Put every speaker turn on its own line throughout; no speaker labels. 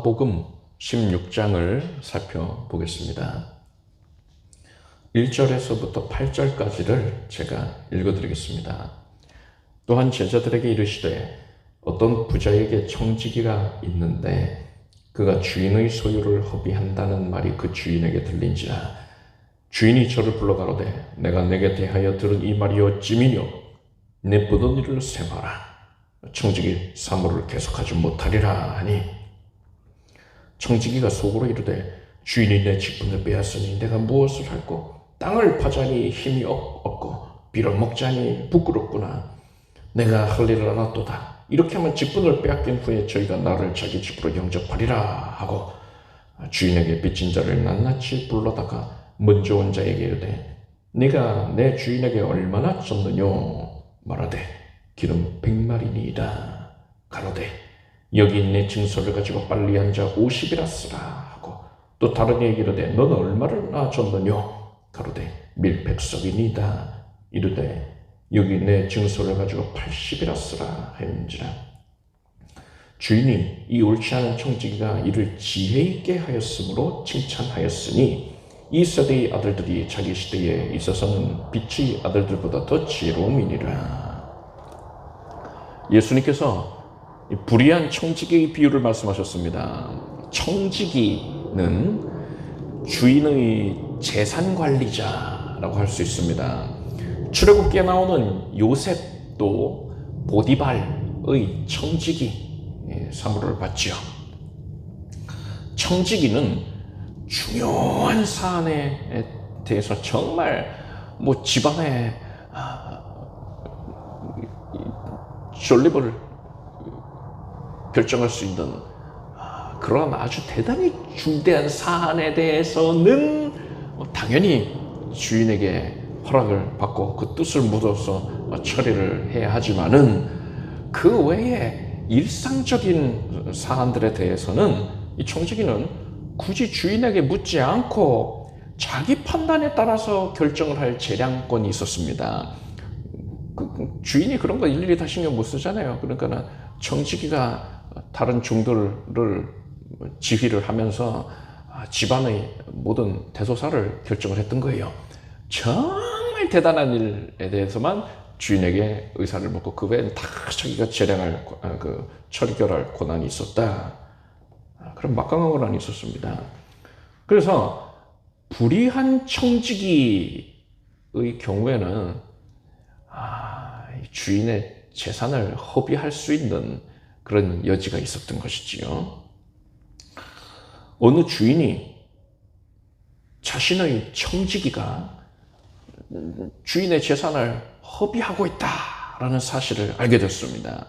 마가복음 16장을 살펴보겠습니다. 1절에서부터 8절까지를 제가 읽어드리겠습니다. 또한 제자들에게 이르시되 어떤 부자에게 청지기가 있는데 그가 주인의 소유를 허비한다는 말이 그 주인에게 들린지라. 주인이 저를 불러 가로되 내가 내게 대하여 들은 이 말이 어찌미뇨 내 보던 일을 세마라. 청지기 사물을 계속하지 못하리라 하니 청지기가 속으로 이르되 주인이 내 직분을 빼앗으니 내가 무엇을 할꼬. 땅을 파자니 힘이 없고 빌어먹자니 부끄럽구나. 내가 할 일을 알았도다. 이렇게 하면 직분을 빼앗긴 후에 저희가 나를 자기 집으로 영접하리라 하고 주인에게 빚진 자를 낱낱이 불러다가 먼저 온 자에게 이르되 네가 내 주인에게 얼마나 졌느뇨. 말하되 기름 100마리니이다. 가로되 여기 내 증서를 가지고 빨리 앉아 50이라 쓰라 하고 또 다른 이에게 이르되 너는 얼마나 졌느뇨. 가로되 밀백석이니이다. 이르되 여기 내 증서를 가지고 80이라 쓰라 하였는지라. 주인이 이 옳지 않은 청지기가 이를 지혜 있게 하였으므로 칭찬하였으니 이 세대의 아들들이 자기 시대에 있어서는 빛의 아들들보다 더 지혜로움이니라. 예수님께서 불의한 청지기의 비유를 말씀하셨습니다. 청지기는 주인의 재산관리자라고 할 수 있습니다. 출애굽기에 나오는 요셉도 보디발의 청지기 사물을 받지요. 청지기는 중요한 사안에 대해서 정말 집안의 존립을 결정할 수 있는 그런 아주 대단히 중대한 사안에 대해서는 당연히 주인에게 허락을 받고 그 뜻을 묻어서 처리를 해야 하지만은 그 외에 일상적인 사안들에 대해서는 이 청지기는 굳이 주인에게 묻지 않고 자기 판단에 따라서 결정을 할 재량권이 있었습니다. 주인이 그런 거 일일이 다 신경 못 쓰잖아요. 그러니까 청지기가 다른 종들을 지휘를 하면서 집안의 모든 대소사를 결정을 했던 거예요. 정말 대단한 일에 대해서만 주인에게 의사를 묻고 그 외에는 다 자기가 재량할 처결할 권한이 있었다. 그런 막강한 권한이 있었습니다. 그래서 불의한 청지기의 경우에는 주인의 재산을 허비할 수 있는 그런 여지가 있었던 것이지요. 어느 주인이 자신의 청지기가 주인의 재산을 허비하고 있다라는 사실을 알게 됐습니다.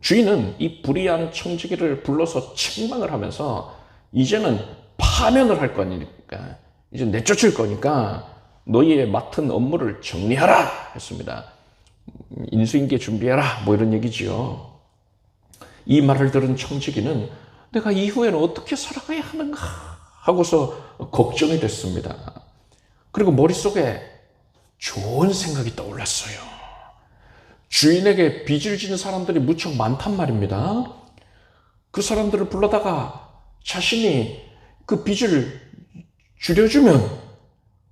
주인은 이 불의한 청지기를 불러서 책망을 하면서 이제는 파면을 할 거니까 이제 내쫓을 거니까 너희의 맡은 업무를 정리하라 했습니다. 인수인계 준비해라 이런 얘기지요. 이 말을 들은 청지기는 내가 이후에는 어떻게 살아가야 하는가 하고서 걱정이 됐습니다. 그리고 머릿속에 좋은 생각이 떠올랐어요. 주인에게 빚을 지는 사람들이 무척 많단 말입니다. 그 사람들을 불러다가 자신이 그 빚을 줄여주면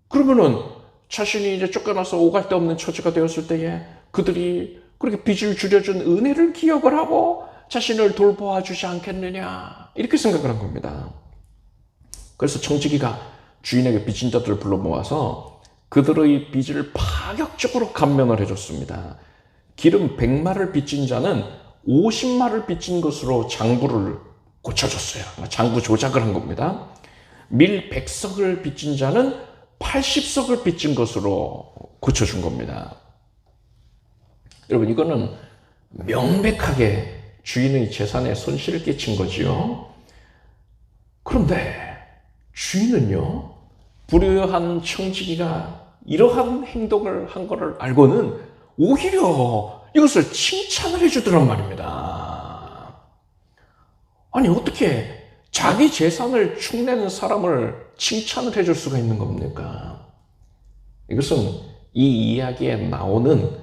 그러면은 자신이 이제 쫓겨나서 오갈 데 없는 처지가 되었을 때에 그들이 그렇게 빚을 줄여준 은혜를 기억을 하고 자신을 돌보아 주지 않겠느냐 이렇게 생각을 한 겁니다. 그래서 청지기가 주인에게 빚진 자들을 불러 모아서 그들의 빚을 파격적으로 감면을 해줬습니다. 기름 100마를 빚진 자는 50마를 빚진 것으로 장부를 고쳐줬어요. 장부 조작을 한 겁니다. 밀 100석을 빚진 자는 80석을 빚진 것으로 고쳐준 겁니다. 여러분 이거는 명백하게 주인의 재산에 손실을 끼친 거지요. 그런데 주인은요, 불의한 청지기가 이러한 행동을 한 것을 알고는 오히려 이것을 칭찬을 해주더란 말입니다. 아니 어떻게 자기 재산을 축내는 사람을 칭찬을 해줄 수가 있는 겁니까? 이것은 이 이야기에 나오는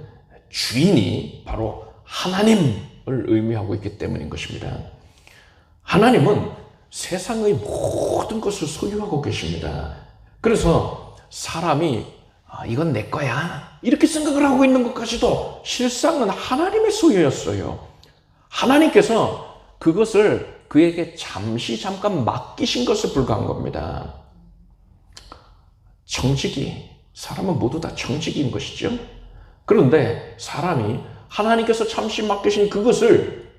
주인이 바로 하나님을 의미하고 있기 때문인 것입니다. 하나님은 세상의 모든 것을 소유하고 계십니다. 그래서 사람이 이건 내 거야 이렇게 생각을 하고 있는 것까지도 실상은 하나님의 소유였어요. 하나님께서 그것을 그에게 잠깐 맡기신 것에 불과한 겁니다. 청지기, 사람은 모두 다 청지기인 것이죠. 그런데 사람이 하나님께서 잠시 맡기신 그것을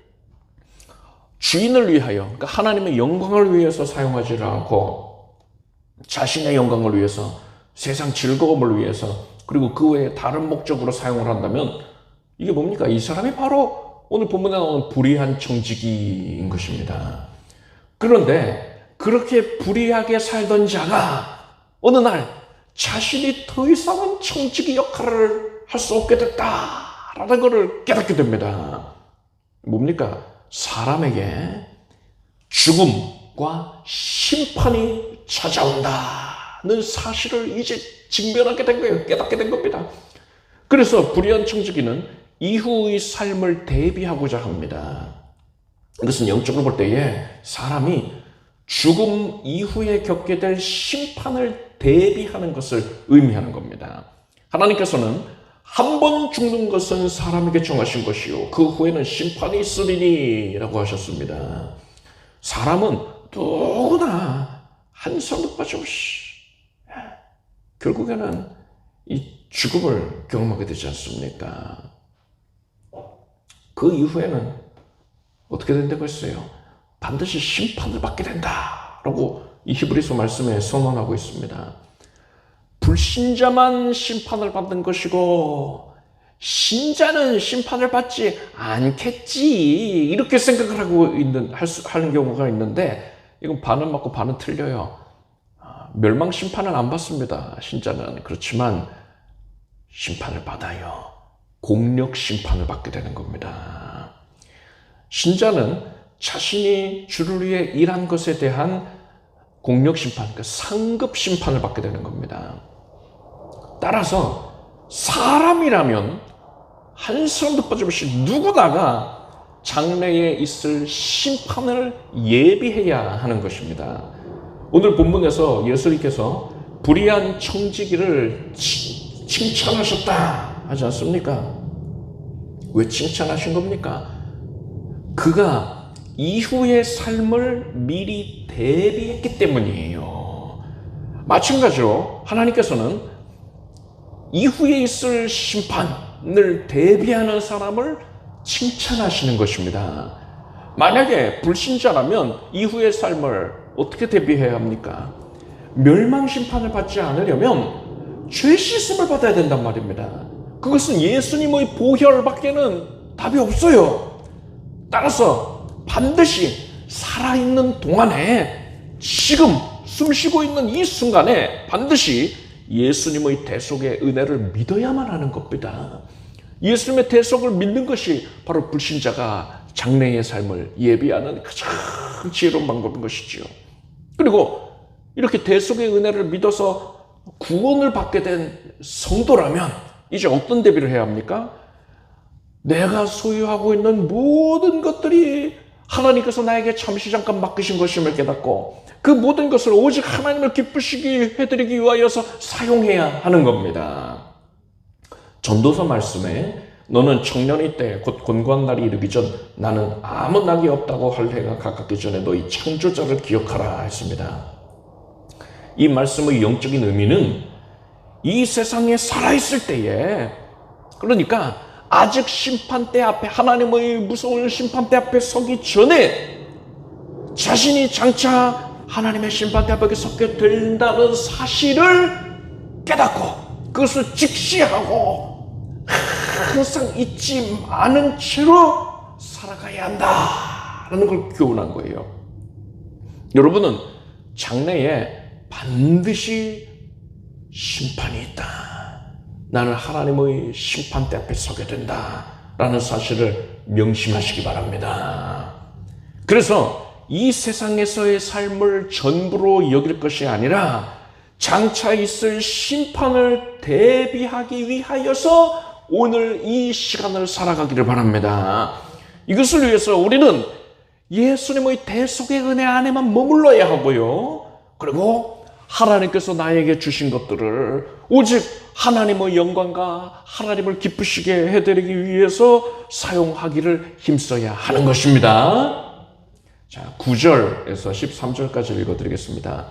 주인을 위하여, 그러니까 하나님의 영광을 위해서 사용하지를 않고 자신의 영광을 위해서, 세상 즐거움을 위해서, 그리고 그 외에 다른 목적으로 사용을 한다면 이게 뭡니까? 이 사람이 바로 오늘 본문에 나오는 불의한 청지기인 것입니다. 그런데 그렇게 불의하게 살던 자가 어느 날 자신이 더 이상은 청지기 역할을 할 수 없게 됐다라는 것을 깨닫게 됩니다. 뭡니까? 사람에게 죽음과 심판이 찾아온다는 사실을 이제 직면하게 된 거예요. 깨닫게 된 겁니다. 그래서 불의한 청지기는 이후의 삶을 대비하고자 합니다. 이것은 영적으로 볼 때에 사람이 죽음 이후에 겪게 될 심판을 대비하는 것을 의미하는 겁니다. 하나님께서는 한 번 죽는 것은 사람에게 정하신 것이요 그 후에는 심판이 있으리니 라고 하셨습니다. 사람은 누구나 한 사람도 빠짐없이 결국에는 이 죽음을 경험하게 되지 않습니까? 그 이후에는 어떻게 된다고 했어요? 반드시 심판을 받게 된다라고 이 히브리서 말씀에 선언하고 있습니다. 불신자만 심판을 받는 것이고 신자는 심판을 받지 않겠지 이렇게 생각을 하고 하는 경우가 있는데 이건 반은 맞고 반은 틀려요. 멸망 심판은 안 받습니다. 신자는. 그렇지만 심판을 받아요. 공력 심판을 받게 되는 겁니다. 신자는 자신이 주를 위해 일한 것에 대한 공력 심판, 그러니까 상급 심판을 받게 되는 겁니다. 따라서 사람이라면 한 사람도 빠짐없이 누구나가 장래에 있을 심판을 예비해야 하는 것입니다. 오늘 본문에서 예수님께서 불의한 청지기를 칭찬하셨다 하지 않습니까? 왜 칭찬하신 겁니까? 그가 이후의 삶을 미리 대비했기 때문이에요. 마찬가지로 하나님께서는 이후에 있을 심판을 대비하는 사람을 칭찬하시는 것입니다. 만약에 불신자라면 이후의 삶을 어떻게 대비해야 합니까? 멸망 심판을 받지 않으려면 죄 씻음을 받아야 된단 말입니다. 그것은 예수님의 보혈밖에는 답이 없어요. 따라서 반드시 살아있는 동안에 지금 숨쉬고 있는 이 순간에 반드시 예수님의 대속의 은혜를 믿어야만 하는 겁니다. 예수님의 대속을 믿는 것이 바로 불신자가 장래의 삶을 예비하는 가장 지혜로운 방법인 것이지요. 그리고 이렇게 대속의 은혜를 믿어서 구원을 받게 된 성도라면 이제 어떤 대비를 해야 합니까? 내가 소유하고 있는 모든 것들이 하나님께서 나에게 잠깐 맡기신 것임을 깨닫고 그 모든 것을 오직 하나님을 기쁘시게 해드리기 위하여서 사용해야 하는 겁니다. 전도서 말씀에 너는 청년의 때 곧 곤고한 날이 이르기 전 나는 아무 낙이 없다고 할 해가 가깝기 전에 너희 창조자를 기억하라 했습니다. 이 말씀의 영적인 의미는 이 세상에 살아있을 때에, 그러니까 아직 심판대 앞에, 하나님의 무서운 심판대 앞에 서기 전에 자신이 장차 하나님의 심판대 앞에 서게 된다는 사실을 깨닫고 그것을 직시하고 항상 잊지 않은 채로 살아가야 한다라는 걸 교훈한 거예요. 여러분은 장래에 반드시 심판이 있다. 나는 하나님의 심판대 앞에 서게 된다라는 사실을 명심하시기 바랍니다. 그래서 이 세상에서의 삶을 전부로 여길 것이 아니라 장차 있을 심판을 대비하기 위하여서 오늘 이 시간을 살아가기를 바랍니다. 이것을 위해서 우리는 예수님의 대속의 은혜 안에만 머물러야 하고요. 그리고 하나님께서 나에게 주신 것들을 오직 하나님의 영광과 하나님을 기쁘시게 해드리기 위해서 사용하기를 힘써야 하는 것입니다. 자, 9절에서 13절까지 읽어드리겠습니다.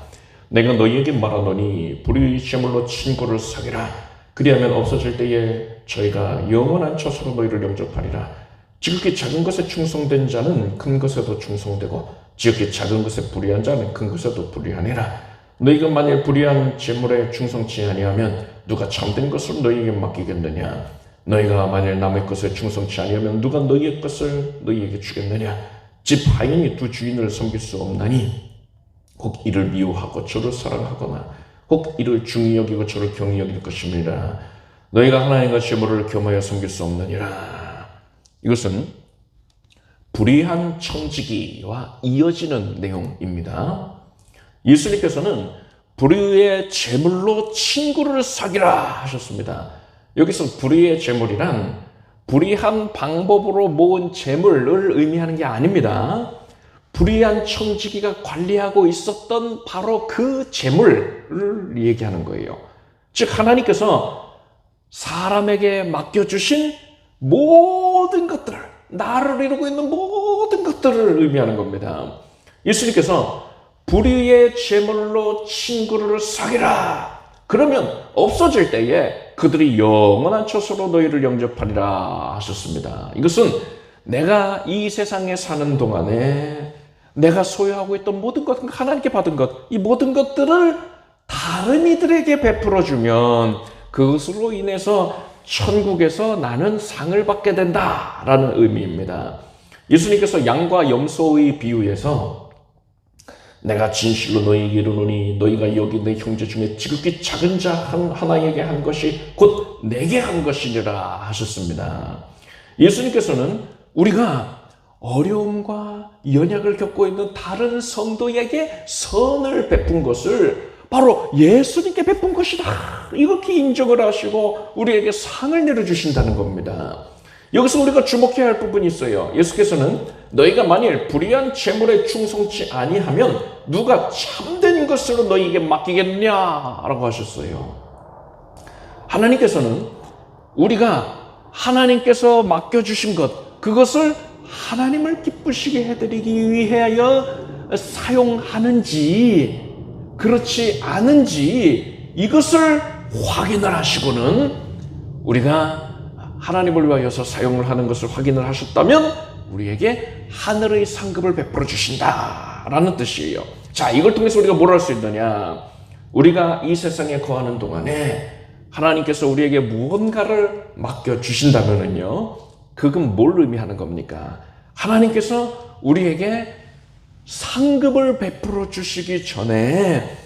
내가 너희에게 말하노니 불의의 제물로 친구를 사귀라. 그리하면 없어질 때에 저희가 영원한 처소로 너희를 영접하리라. 지극히 작은 것에 충성된 자는 큰 것에도 충성되고 지극히 작은 것에 불의한 자는 큰 것에도 불의하니라. 너희가 만일 불의한 제물에 충성치 아니하면 누가 참된 것을 너희에게 맡기겠느냐? 너희가 만일 남의 것에 충성치 아니하면 누가 너희의 것을 너희에게 주겠느냐? 집 하인이 두 주인을 섬길 수 없나니 혹 이를 미워하고 저를 사랑하거나 혹 이를 중히 여기고 저를 경히 여길 것임이라. 너희가 하나님과 제물을 겸하여 섬길 수 없느니라. 이것은 불의한 청지기와 이어지는 내용입니다. 예수님께서는 불의의 제물로 친구를 사귀라 하셨습니다. 여기서 불의의 제물이란 불의한 방법으로 모은 제물을 의미하는 게 아닙니다. 불의한 청지기가 관리하고 있었던 바로 그 제물을 얘기하는 거예요. 즉 하나님께서 사람에게 맡겨주신 모든 것들, 나를 이루고 있는 모든 것들을 의미하는 겁니다. 예수님께서 불의의 제물로 친구를 사귀라. 그러면 없어질 때에 그들이 영원한 처소로 너희를 영접하리라 하셨습니다. 이것은 내가 이 세상에 사는 동안에 내가 소유하고 있던 모든 것, 하나님께 받은 것, 이 모든 것들을 다른 이들에게 베풀어주면 그것으로 인해서 천국에서 나는 상을 받게 된다라는 의미입니다. 예수님께서 양과 염소의 비유에서 내가 진실로 너희에게 이르노니 너희가 여기 내 형제 중에 지극히 작은 자 하나에게 한 것이 곧 내게 한 것이니라 하셨습니다. 예수님께서는 우리가 어려움과 연약을 겪고 있는 다른 성도에게 선을 베푼 것을 바로 예수님께 베푼 것이다. 이렇게 인정을 하시고 우리에게 상을 내려주신다는 겁니다. 여기서 우리가 주목해야 할 부분이 있어요. 예수께서는 너희가 만일 불의한 제물에 충성치 아니하면 누가 참된 것으로 너희에게 맡기겠느냐라고 하셨어요. 하나님께서는 우리가 하나님께서 맡겨주신 것, 그것을 하나님을 기쁘시게 해드리기 위하여 사용하는지 그렇지 않은지 이것을 확인을 하시고는 우리가 하나님을 위하여서 사용을 하는 것을 확인을 하셨다면 우리에게 하늘의 상급을 베풀어 주신다라는 뜻이에요. 자, 이걸 통해서 우리가 뭘 할 수 있느냐? 우리가 이 세상에 거하는 동안에 하나님께서 우리에게 무언가를 맡겨주신다면요, 그건 뭘 의미하는 겁니까? 하나님께서 우리에게 상급을 베풀어 주시기 전에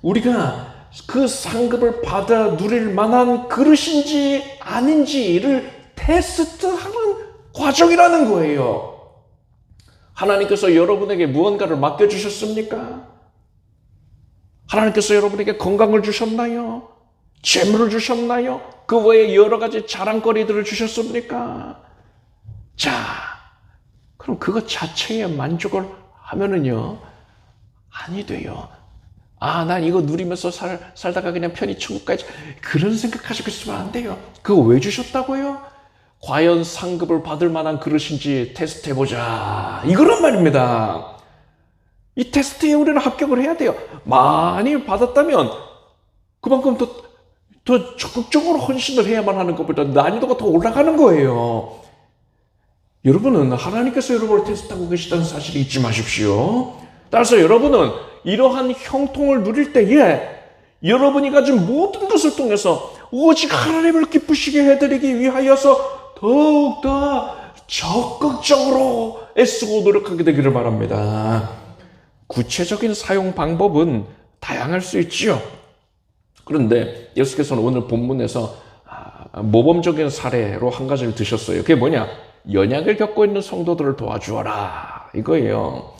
우리가 그 상급을 받아 누릴 만한 그릇인지 아닌지를 테스트하는 과정이라는 거예요. 하나님께서 여러분에게 무언가를 맡겨주셨습니까? 하나님께서 여러분에게 건강을 주셨나요? 재물을 주셨나요? 그 외에 여러 가지 자랑거리들을 주셨습니까? 자, 그럼 그것 자체에 만족을 하면은요, 아니 돼요. 아, 난 이거 누리면서 살다가 그냥 편히 천국 가야지. 그런 생각하시고 있으면 안 돼요. 그거 왜 주셨다고요? 과연 상급을 받을 만한 그릇인지 테스트해보자. 이거란 말입니다. 이 테스트에 우리는 합격을 해야 돼요. 많이 받았다면 그만큼 더 적극적으로 헌신을 해야만 하는 것보다 난이도가 더 올라가는 거예요. 여러분은 하나님께서 여러분을 테스트하고 계시다는 사실을 잊지 마십시오. 따라서 여러분은 이러한 형통을 누릴 때에 여러분이 가진 모든 것을 통해서 오직 하나님을 기쁘시게 해드리기 위하여서 더욱더 적극적으로 애쓰고 노력하게 되기를 바랍니다. 구체적인 사용 방법은 다양할 수 있지요. 그런데 예수께서는 오늘 본문에서 모범적인 사례로 한 가지를 드셨어요. 그게 뭐냐? 연약을 겪고 있는 성도들을 도와주어라, 이거예요.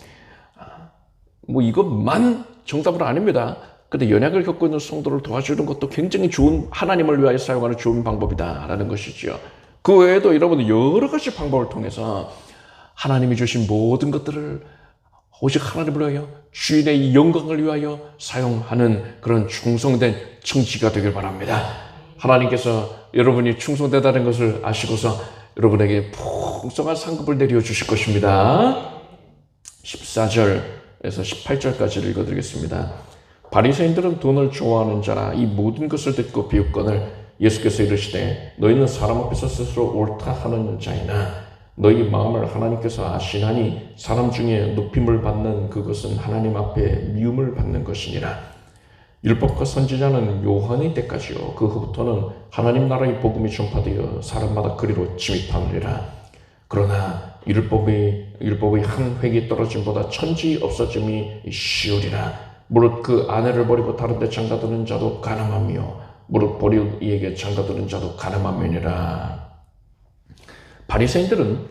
뭐 이것만 정답은 아닙니다. 근데 연약을 겪고 있는 성도를 도와주는 것도 굉장히 좋은, 하나님을 위하여 사용하는 좋은 방법이다라는 것이죠. 그 외에도 여러분은 여러 가지 방법을 통해서 하나님이 주신 모든 것들을 오직 하나님을 위하여 주인의 영광을 위하여 사용하는 그런 충성된 청지기가 되길 바랍니다. 하나님께서 여러분이 충성되다는 것을 아시고서 여러분에게 풍성한 상급을 내려주실 것입니다. 14절에서 18절까지 읽어드리겠습니다. 바리새인들은 돈을 좋아하는 자라 이 모든 것을 듣고 비웃거늘 예수께서 이르시되 너희는 사람 앞에서 스스로 옳다 하는 자이나 너희 마음을 하나님께서 아시나니 사람 중에 높임을 받는 그것은 하나님 앞에 미움을 받는 것이니라. 율법과 선지자는 요한의 때까지요 그 후부터는 하나님 나라의 복음이 전파되어 사람마다 그리로 침입하느니라. 그러나 율법의 한 획이 떨어짐보다 천지 없어짐이 쉬우리라. 무릇 그 아내를 버리고 다른 데 장가드는 자도 가늠하며 무릇 버린 이에게 장가드는 자도 가늠하며니라. 바리새인들은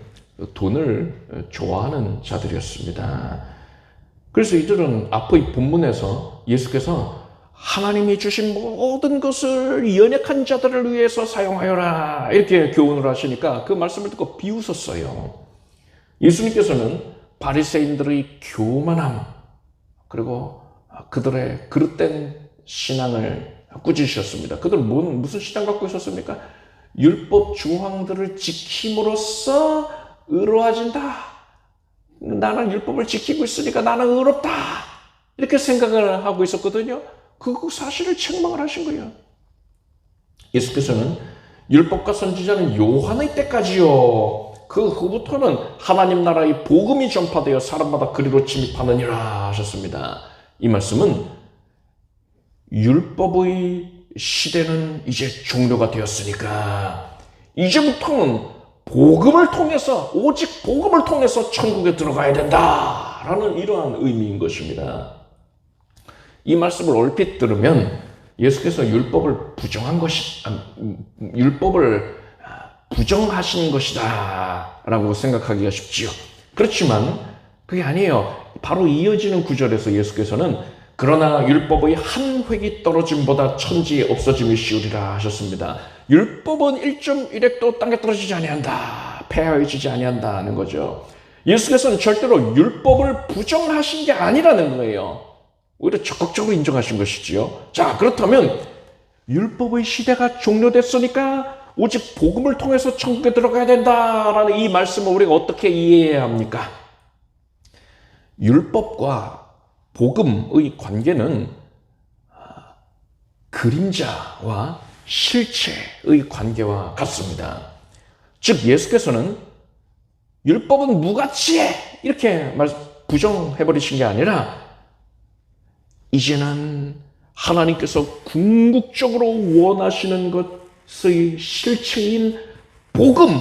돈을 좋아하는 자들이었습니다. 그래서 이들은 앞의 본문에서 예수께서 하나님이 주신 모든 것을 연약한 자들을 위해서 사용하여라 이렇게 교훈을 하시니까 그 말씀을 듣고 비웃었어요. 예수님께서는 바리새인들의 교만함 그리고 그들의 그릇된 신앙을 꾸짖으셨습니다. 그들은 무슨 신앙 갖고 있었습니까? 율법 조항들을 지킴으로써 의로워진다. 나는 율법을 지키고 있으니까 나는 의롭다. 이렇게 생각을 하고 있었거든요. 그 사실을 책망을 하신 거예요. 예수께서는 율법과 선지자는 요한의 때까지요. 그 후부터는 하나님 나라의 복음이 전파되어 사람마다 그리로 침입하느니라 하셨습니다. 이 말씀은 율법의 시대는 이제 종료가 되었으니까 이제부터는 복음을 통해서 오직 복음을 통해서 천국에 들어가야 된다라는 이러한 의미인 것입니다. 이 말씀을 얼핏 들으면 예수께서 율법을 부정하신 것이다 라고 생각하기가 쉽지요. 그렇지만 그게 아니에요. 바로 이어지는 구절에서 예수께서는 그러나 율법의 한 획이 떨어짐보다 천지에 없어짐이 쉬우리라 하셨습니다. 율법은 1.1획도 땅에 떨어지지 아니한다. 폐하여지지 아니한다는 거죠. 예수께서는 절대로 율법을 부정하신 게 아니라는 거예요. 오히려 적극적으로 인정하신 것이지요. 자, 그렇다면 율법의 시대가 종료됐으니까 오직 복음을 통해서 천국에 들어가야 된다라는 이 말씀을 우리가 어떻게 이해해야 합니까? 율법과 복음의 관계는 그림자와 실체의 관계와 같습니다. 즉 예수께서는 율법은 무가치해 이렇게 부정해버리신 게 아니라 이제는 하나님께서 궁극적으로 원하시는 것의 실체인 복음,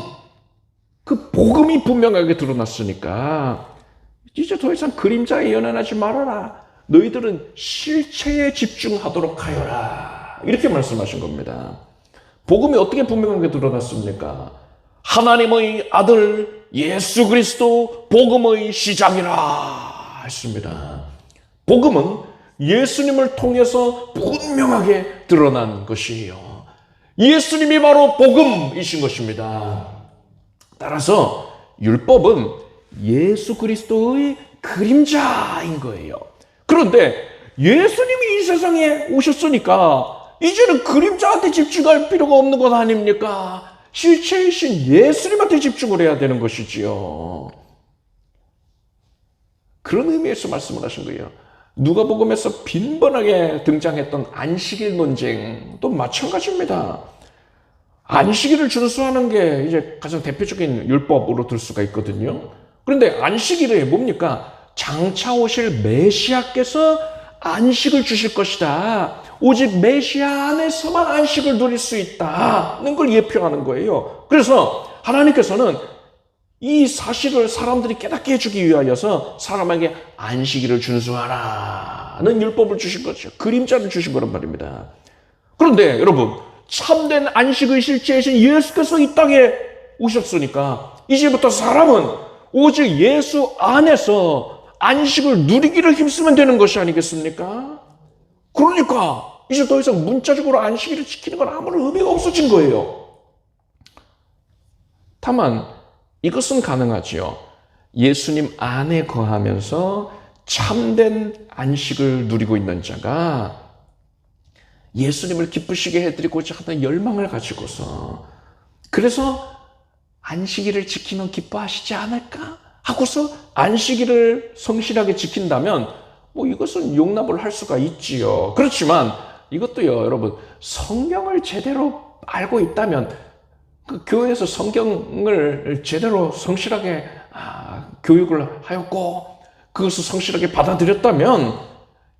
그 복음이 분명하게 드러났으니까 이제 더 이상 그림자에 연연하지 말아라. 너희들은 실체에 집중하도록 하여라. 이렇게 말씀하신 겁니다. 복음이 어떻게 분명하게 드러났습니까? 하나님의 아들 예수 그리스도 복음의 시작이라 했습니다. 복음은 예수님을 통해서 분명하게 드러난 것이에요. 예수님이 바로 복음이신 것입니다. 따라서 율법은 예수 그리스도의 그림자인 거예요. 그런데 예수님이 이 세상에 오셨으니까 이제는 그림자한테 집중할 필요가 없는 것 아닙니까? 실체이신 예수님한테 집중을 해야 되는 것이지요. 그런 의미에서 말씀을 하신 거예요. 누가복음에서 빈번하게 등장했던 안식일 논쟁도 마찬가지입니다. 안식일을 준수하는 게 이제 가장 대표적인 율법으로 들 수가 있거든요. 그런데 안식일에 뭡니까? 장차 오실 메시아께서 안식을 주실 것이다. 오직 메시아 안에서만 안식을 누릴 수 있다는 걸 예표하는 거예요. 그래서 하나님께서는 이 사실을 사람들이 깨닫게 해주기 위하여서 사람에게 안식일을 준수하라는 율법을 주신 거죠. 그림자를 주신 거란 말입니다. 그런데 여러분, 참된 안식의 실체이신 예수께서 이 땅에 오셨으니까 이제부터 사람은 오직 예수 안에서 안식을 누리기를 힘쓰면 되는 것이 아니겠습니까? 그러니까 이제 더 이상 문자적으로 안식일을 지키는 건 아무런 의미가 없어진 거예요. 다만 이것은 가능하지요. 예수님 안에 거하면서 참된 안식을 누리고 있는 자가 예수님을 기쁘시게 해드리고자 하는 열망을 가지고서, 그래서 안식일을 지키면 기뻐하시지 않을까 하고서 안식일을 성실하게 지킨다면 이것은 용납을 할 수가 있지요. 그렇지만 이것도요, 여러분, 성경을 제대로 알고 있다면, 그 교회에서 성경을 제대로 성실하게 교육을 하였고 그것을 성실하게 받아들였다면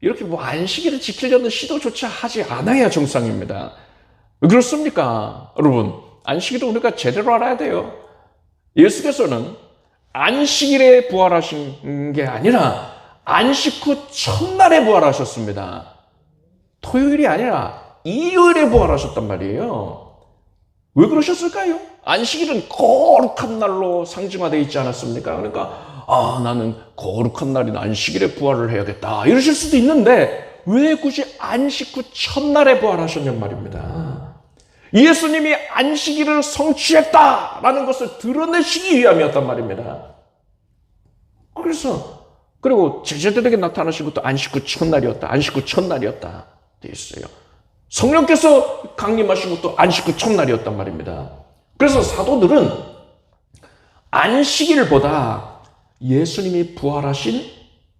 이렇게 안식일을 지키려는 시도조차 하지 않아야 정상입니다. 왜 그렇습니까? 여러분, 안식일을 우리가 제대로 알아야 돼요. 예수께서는 안식일에 부활하신 게 아니라 안식 후 첫날에 부활하셨습니다. 토요일이 아니라 일요일에 부활하셨단 말이에요. 왜 그러셨을까요? 안식일은 거룩한 날로 상징화되어 있지 않았습니까? 그러니까 나는 거룩한 날인 안식일에 부활을 해야겠다 이러실 수도 있는데 왜 굳이 안식 후 첫날에 부활하셨냔 말입니다. 예수님이 안식일을 성취했다라는 것을 드러내시기 위함이었단 말입니다. 그리고 제자들에게 나타나신 것도 안식 후 첫날이었다, 안식 후 첫날이었다 되어 있어요. 성령께서 강림하신 것도 안식 후 첫날이었단 말입니다. 그래서 사도들은 안식일보다 예수님이 부활하신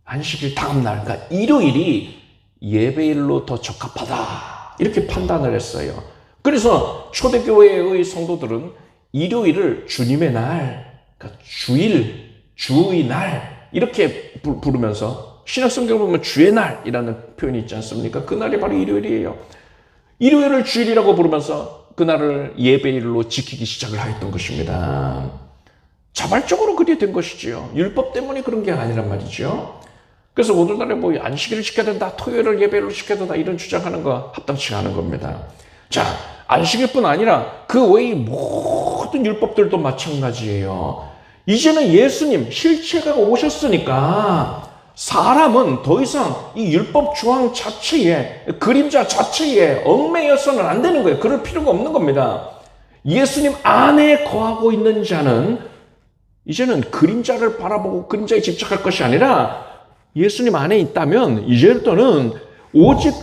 안식일 다음날, 그러니까 일요일이 예배일로 더 적합하다 이렇게 판단을 했어요. 그래서 초대교회의 성도들은 일요일을 주님의 날, 그러니까 주의 날 이렇게 부르면서, 신약성경을 보면 주의 날이라는 표현이 있지 않습니까? 그날이 바로 일요일이에요. 일요일을 주일이라고 부르면서 그날을 예배일로 지키기 시작을 하였던 것입니다. 자발적으로 그리 된 것이지요. 율법 때문에 그런 게 아니란 말이죠. 그래서 오늘날에 안식일을 지켜야 된다, 토요일을 예배일로 지켜야 된다 이런 주장하는 거 합당치 않은 겁니다. 자, 안식일뿐 아니라 그 외의 모든 율법들도 마찬가지예요. 이제는 예수님 실체가 오셨으니까 사람은 더 이상 이 율법 조항 자체에, 그림자 자체에 얽매여서는 안 되는 거예요. 그럴 필요가 없는 겁니다. 예수님 안에 거하고 있는 자는 이제는 그림자를 바라보고 그림자에 집착할 것이 아니라 예수님 안에 있다면 이제부터는 오직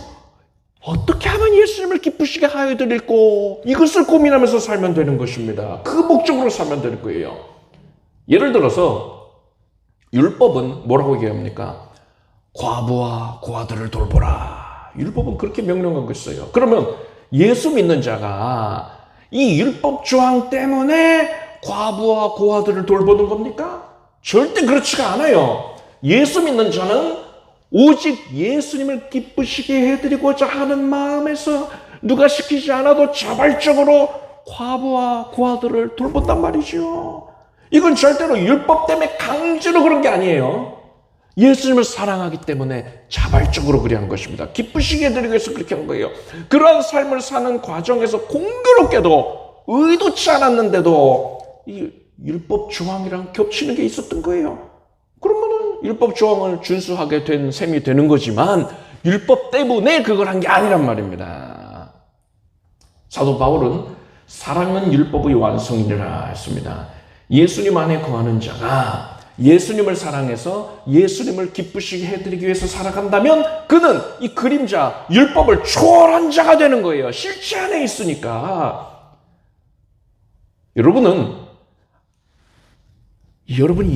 어떻게 하면 예수님을 기쁘시게 하여 드릴고 이것을 고민하면서 살면 되는 것입니다. 그 목적으로 살면 되는 거예요. 예를 들어서 율법은 뭐라고 얘기합니까? 과부와 고아들을 돌보라. 율법은 그렇게 명령하고 있어요. 그러면 예수 믿는 자가 이 율법 조항 때문에 과부와 고아들을 돌보는 겁니까? 절대 그렇지가 않아요. 예수 믿는 자는 오직 예수님을 기쁘시게 해드리고자 하는 마음에서 누가 시키지 않아도 자발적으로 과부와 고아들을 돌본단 말이죠. 이건 절대로 율법 때문에 강제로 그런 게 아니에요. 예수님을 사랑하기 때문에 자발적으로 그렇게 한 것입니다. 기쁘시게 해드리기 위해서 그렇게 한 거예요. 그러한 삶을 사는 과정에서 공교롭게도 의도치 않았는데도 이 율법 조항이랑 겹치는 게 있었던 거예요. 그러면은 율법 조항을 준수하게 된 셈이 되는 거지만 율법 때문에 그걸 한 게 아니란 말입니다. 사도 바울은 사랑은 율법의 완성이라 했습니다. 예수님 안에 거하는 자가 예수님을 사랑해서 예수님을 기쁘시게 해드리기 위해서 살아간다면 그는 이 그림자, 율법을 초월한 자가 되는 거예요. 실체 안에 있으니까. 여러분이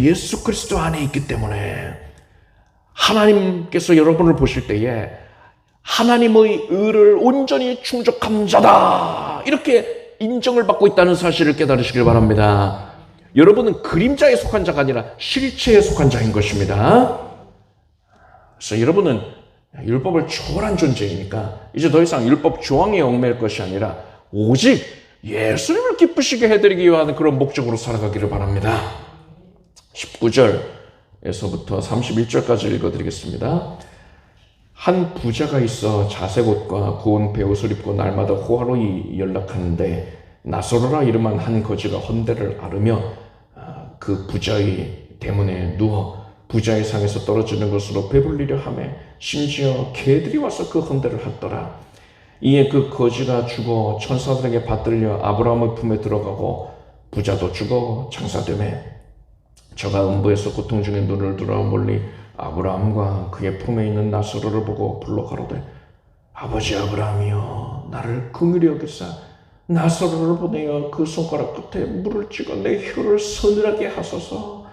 예수 그리스도 안에 있기 때문에 하나님께서 여러분을 보실 때에 하나님의 의를 온전히 충족한 자다 이렇게 인정을 받고 있다는 사실을 깨달으시길 바랍니다. 여러분은 그림자에 속한 자가 아니라 실체에 속한 자인 것입니다. 그래서 여러분은 율법을 초월한 존재이니까 이제 더 이상 율법 조항에 얽매일 것이 아니라 오직 예수님을 기쁘시게 해드리기 위한 그런 목적으로 살아가기를 바랍니다. 19절에서부터 31절까지 읽어드리겠습니다. 한 부자가 있어 자색 옷과 고운 베옷을 입고 날마다 호화로이 연락하는데 나사로라 이름한 한 거지가 헌대를 앓으며 그 부자의 대문에 누워 부자의 상에서 떨어지는 것으로 배불리려 하며 심지어 개들이 와서 그 헌대를 핥더라. 이에 그 거지가 죽어 천사들에게 받들려 아브라함의 품에 들어가고 부자도 죽어 장사되매 저가 음부에서 고통 중에 눈을 들어 멀리 아브라함과 그의 품에 있는 나사로를 보고 불러 가로되 아버지 아브라함이여 나를 긍휼히 여기사 나사로를 보내어 그 손가락 끝에 물을 찍어 내 혀를 서늘하게 하소서.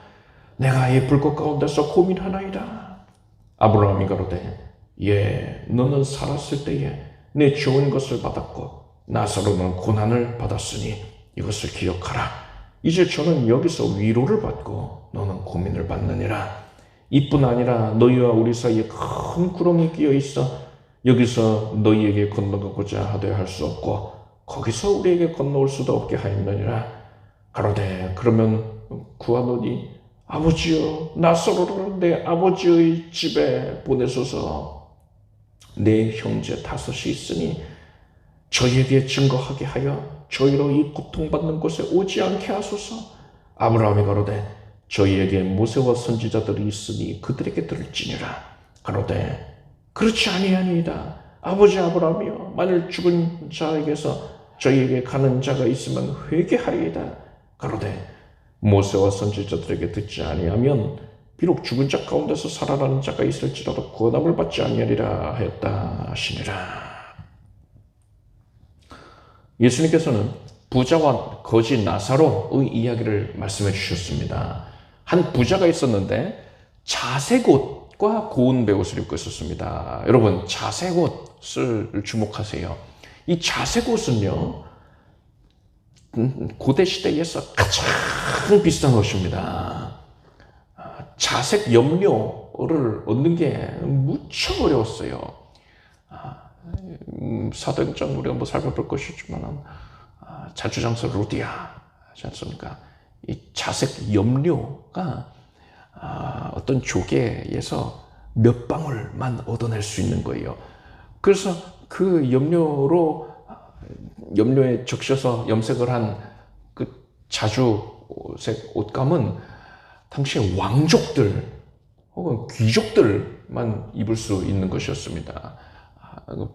내가 이 불꽃 가운데서 고민하나이다. 아브라함이 가로되 예 너는 살았을 때에 내 좋은 것을 받았고 나사로는 고난을 받았으니 이것을 기억하라. 이제 저는 여기서 위로를 받고 너는 고민을 받느니라. 이뿐 아니라 너희와 우리 사이에 큰 구렁이 끼어 있어 여기서 너희에게 건너가고자 하되 할 수 없고 거기서 우리에게 건너올 수도 없게 하였느니라. 가로되 그러면 구하노니 아버지여 나사로를 내 아버지의 집에 보내소서. 내 형제 5이 있으니 저희에게 증거하게 하여 저희로 이 고통받는 곳에 오지 않게 하소서. 아브라함이 가로되 저희에게 모세와 선지자들이 있으니 그들에게 들을지니라. 가로되 그렇지 아니하니이다. 아버지 아브라함이여 만일 죽은 자에게서 저희에게 가는 자가 있으면 회개하리이다. 가로되 모세와 선지자들에게 듣지 아니하면 비록 죽은 자 가운데서 살아나는 자가 있을지라도 구원함을 받지 아니하리라 하였다 하시니라. 예수님께서는 부자와 거지 나사로의 이야기를 말씀해 주셨습니다. 한 부자가 있었는데 자색 옷과 고운 베옷을 입고 있었습니다. 여러분 자색 옷을 주목하세요. 이 자색 옷은요 고대 시대에서 가장 비싼 옷입니다. 자색 염료를 얻는 게 무척 어려웠어요. 사도행전 우리가 뭐 살펴볼 것이지만 자주장서 루디아 하지 않습니까? 이 자색 염료가 어떤 조개에서 몇 방울만 얻어낼 수 있는 거예요. 그래서 그 염료에 적셔서 염색을 한 그 자주색 옷감은 당시에 왕족들 혹은 귀족들만 입을 수 있는 것이었습니다.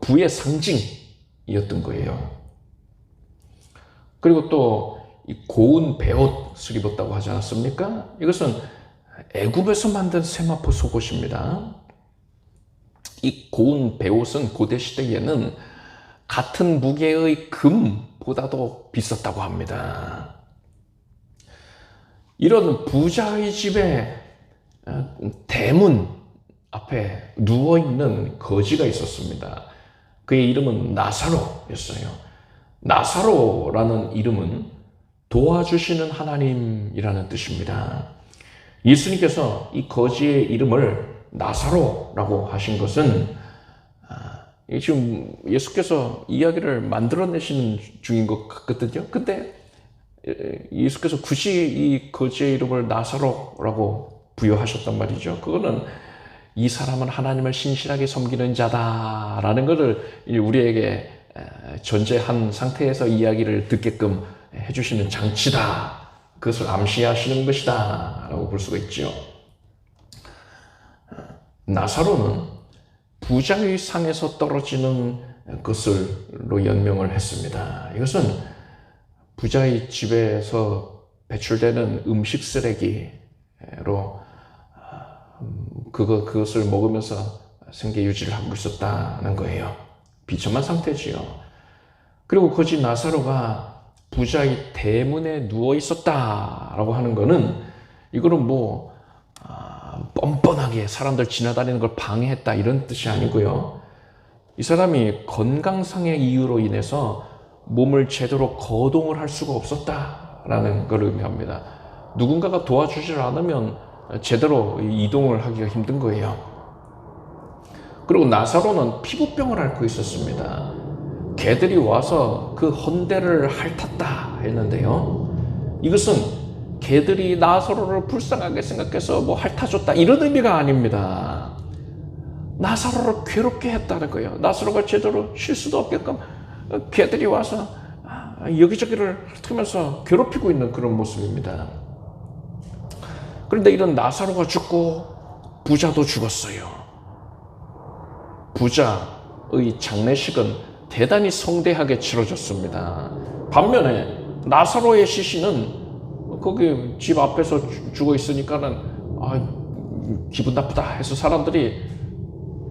부의 상징이었던 거예요. 그리고 또 이 고운 베옷을 입었다고 하지 않았습니까? 이것은 애굽에서 만든 세마포 속옷입니다. 이 고운 베옷은 고대 시대에는 같은 무게의 금보다도 비쌌다고 합니다. 이런 부자의 집에 대문 앞에 누워있는 거지가 있었습니다. 그의 이름은 나사로였어요. 나사로라는 이름은 도와주시는 하나님이라는 뜻입니다. 예수님께서 이 거지의 이름을 나사로라고 하신 것은 지금 예수께서 이야기를 만들어내시는 중인 것 같거든요. 근데 예수께서 굳이 이 거지의 이름을 나사로라고 부여하셨단 말이죠. 그거는 이 사람은 하나님을 신실하게 섬기는 자다라는 것을 우리에게 전제한 상태에서 이야기를 듣게끔 해주시는 장치다. 그것을 암시하시는 것이다 라고 볼 수가 있죠. 나사로는 부자의 상에서 떨어지는 것으로 연명을 했습니다. 이것은 부자의 집에서 배출되는 음식 쓰레기로 그것을 먹으면서 생계 유지를 하고 있었다는 거예요. 비참한 상태지요. 그리고 거지 나사로가 부자의 대문에 누워 있었다라고 하는 거는 이거는 뭐 뻔뻔하게 사람들 지나다니는 걸 방해했다 이런 뜻이 아니고요. 이 사람이 건강상의 이유로 인해서 몸을 제대로 거동을 할 수가 없었다라는 걸 의미합니다. 누군가가 도와주질 않으면 제대로 이동을 하기가 힘든 거예요. 그리고 나사로는 피부병을 앓고 있었습니다. 개들이 와서 그 헌대를 핥았다 했는데요. 이것은 개들이 나사로를 불쌍하게 생각해서 뭐 핥아줬다 이런 의미가 아닙니다. 나사로를 괴롭게 했다는 거예요. 나사로가 제대로 쉴 수도 없게끔 개들이 와서 여기저기를 훑으면서 괴롭히고 있는 그런 모습입니다. 그런데 이런 나사로가 죽고 부자도 죽었어요. 부자의 장례식은 대단히 성대하게 치러졌습니다. 반면에 나사로의 시신은 그 거기 집 앞에서 죽어 있으니까는 기분 나쁘다 해서 사람들이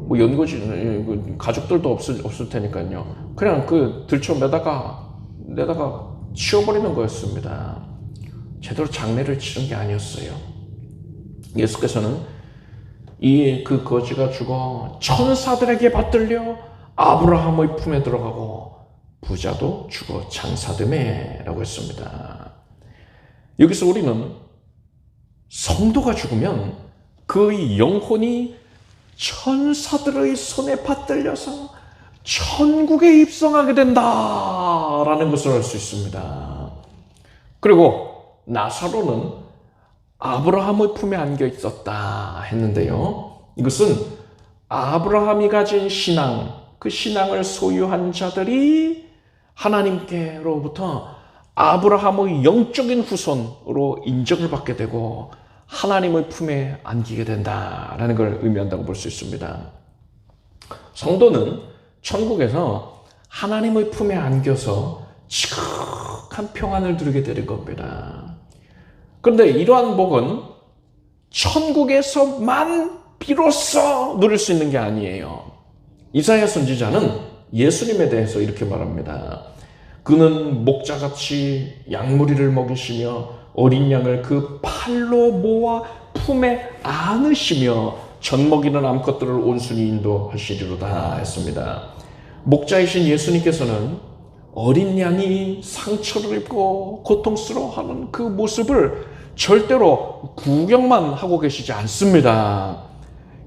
뭐 연고지 가족들도 없을 테니까요. 그냥 그 들쳐매다가 내다가 치워버리는 거였습니다. 제대로 장례를 치른 게 아니었어요. 예수께서는 그 거지가 죽어 천사들에게 받들려 아브라함의 품에 들어가고 부자도 죽어 장사됨에 라고 했습니다. 여기서 우리는 성도가 죽으면 그의 영혼이 천사들의 손에 받들려서 천국에 입성하게 된다라는 것을 알 수 있습니다. 그리고 나사로는 아브라함의 품에 안겨 있었다 했는데요. 이것은 아브라함이 가진 신앙, 그 신앙을 소유한 자들이 하나님께로부터 아브라함의 영적인 후손으로 인정을 받게 되고 하나님의 품에 안기게 된다라는 걸 의미한다고 볼 수 있습니다. 성도는 천국에서 하나님의 품에 안겨서 지극한 평안을 누리게 되는 겁니다. 그런데 이러한 복은 천국에서만 비로소 누릴 수 있는 게 아니에요. 이사야 선지자는 예수님에 대해서 이렇게 말합니다. 그는 목자같이 양무리를 먹이시며 어린 양을 그 팔로 모아 품에 안으시며 젖먹이는 암컷들을 온순히 인도하시리로다 했습니다. 목자이신 예수님께서는 어린 양이 상처를 입고 고통스러워하는 그 모습을 절대로 구경만 하고 계시지 않습니다.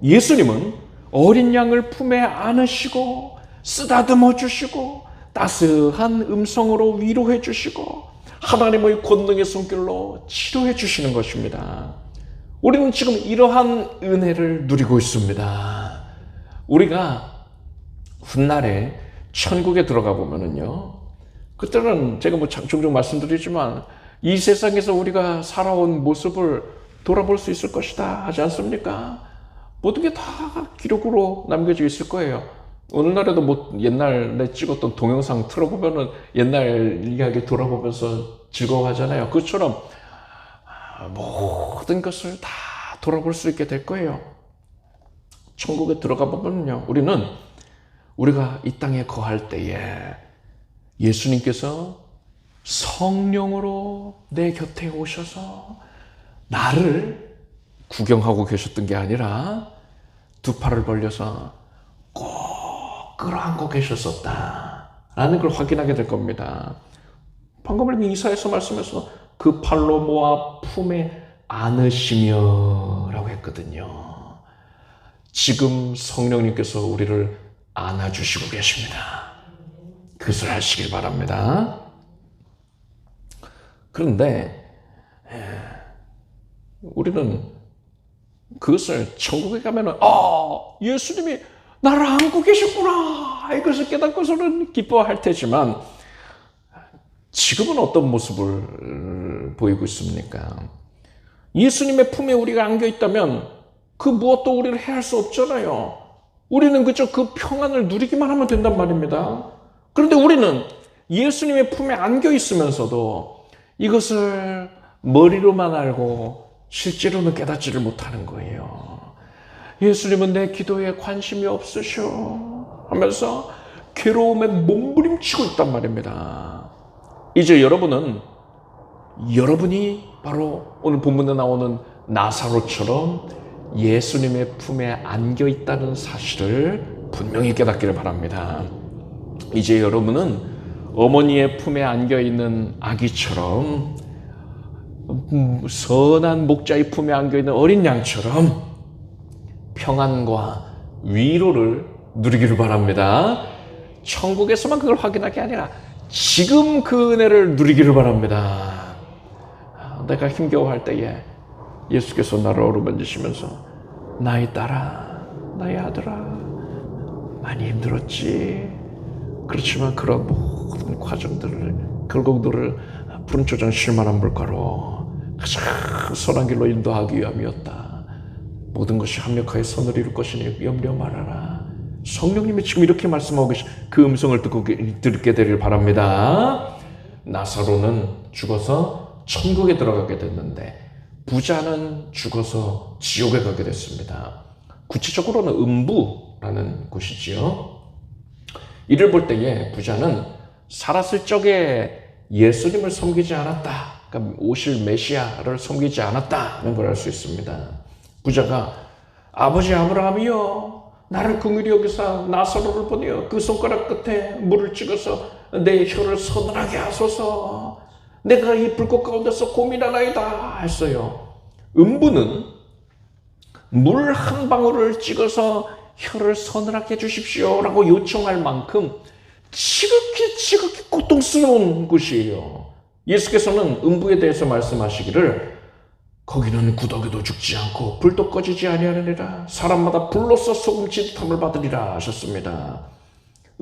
예수님은 어린 양을 품에 안으시고 쓰다듬어 주시고 따스한 음성으로 위로해 주시고 하나님의 권능의 손길로 치료해 주시는 것입니다. 우리는 지금 이러한 은혜를 누리고 있습니다. 우리가 훗날에 천국에 들어가 보면은요, 그때는 제가 종종 말씀드리지만 이 세상에서 우리가 살아온 모습을 돌아볼 수 있을 것이다 하지 않습니까? 모든 게 다 기록으로 남겨져 있을 거예요. 오늘날에도 뭐 옛날에 찍었던 동영상 틀어보면은 옛날 이야기 돌아보면서 즐거워하잖아요. 그것처럼 모든 것을 다 돌아볼 수 있게 될 거예요. 천국에 들어가 보면요, 우리가 이 땅에 거할 때에 예수님께서 성령으로 내 곁에 오셔서 나를 구경하고 계셨던 게 아니라 두 팔을 벌려서 꼭 끌어안고 계셨었다라는 걸 확인하게 될 겁니다. 방금 이사야서 말씀에서 그 팔로 모아 품에 안으시며 라고 했거든요. 지금 성령님께서 우리를 안아주시고 계십니다. 그것을 하시길 바랍니다. 그런데 우리는 그것을 천국에 가면은 예수님이 나를 안고 계셨구나 이것을 깨닫고서는 기뻐할 테지만 지금은 어떤 모습을 보이고 있습니까? 예수님의 품에 우리가 안겨 있다면 그 무엇도 우리를 해할 수 없잖아요. 우리는 그저 그 평안을 누리기만 하면 된단 말입니다. 그런데 우리는 예수님의 품에 안겨 있으면서도 이것을 머리로만 알고 실제로는 깨닫지를 못하는 거예요. 예수님은 내 기도에 관심이 없으셔 하면서 괴로움에 몸부림치고 있단 말입니다. 이제 여러분이 바로 오늘 본문에 나오는 나사로처럼 예수님의 품에 안겨 있다는 사실을 분명히 깨닫기를 바랍니다. 이제 여러분은 어머니의 품에 안겨 있는 아기처럼 선한 목자의 품에 안겨 있는 어린 양처럼 평안과 위로를 누리기를 바랍니다. 천국에서만 그걸 확인할 게 아니라 지금 그 은혜를 누리기를 바랍니다. 내가 힘겨워할 때에 예수께서 나를 어루만지시면서 나의 딸아, 나의 아들아, 많이 힘들었지. 그렇지만 그런 모든 과정들을 결국 너를 푸른 초장 쉴만한 물가로 가장 선한 길로 인도하기 위함이었다. 모든 것이 합력하여 선을 이룰 것이니 염려 말아라. 성령님이 지금 이렇게 말씀하고 계신 그 음성을 듣게 되길 바랍니다. 나사로는 죽어서 천국에 들어가게 됐는데 부자는 죽어서 지옥에 가게 됐습니다. 구체적으로는 음부라는 곳이지요. 이를 볼 때에 부자는 살았을 적에 예수님을 섬기지 않았다. 그러니까 오실 메시아를 섬기지 않았다는 걸 알 수 있습니다. 부자가 아버지 아브라함이여 나를 긍휼히 여기사 나사로를 보내어 그 손가락 끝에 물을 찍어서 내 혀를 서늘하게 하소서. 내가 이 불꽃 가운데서 고민하나이다 했어요. 음부는 물 한 방울을 찍어서 혀를 서늘하게 해주십시오 라고 요청할 만큼 지극히 고통스러운 곳이에요. 예수께서는 음부에 대해서 말씀하시기를 거기는 구더기도 죽지 않고 불도 꺼지지 아니하느니라 사람마다 불로써 소금 지듯함을 받으리라 하셨습니다.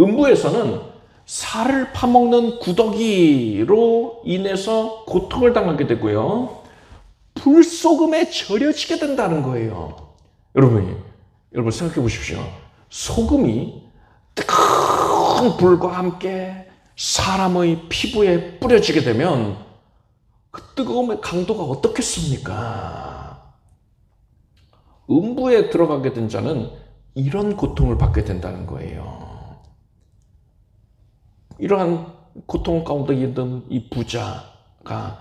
음부에서는 살을 파먹는 구더기로 인해서 고통을 당하게 되고요. 불소금에 절여지게 된다는 거예요. 여러분 생각해 보십시오. 소금이 뜨거운 불과 함께 사람의 피부에 뿌려지게 되면 그 뜨거움의 강도가 어떻겠습니까? 음부에 들어가게 된 자는 이런 고통을 받게 된다는 거예요. 이러한 고통 가운데 있는 이 부자가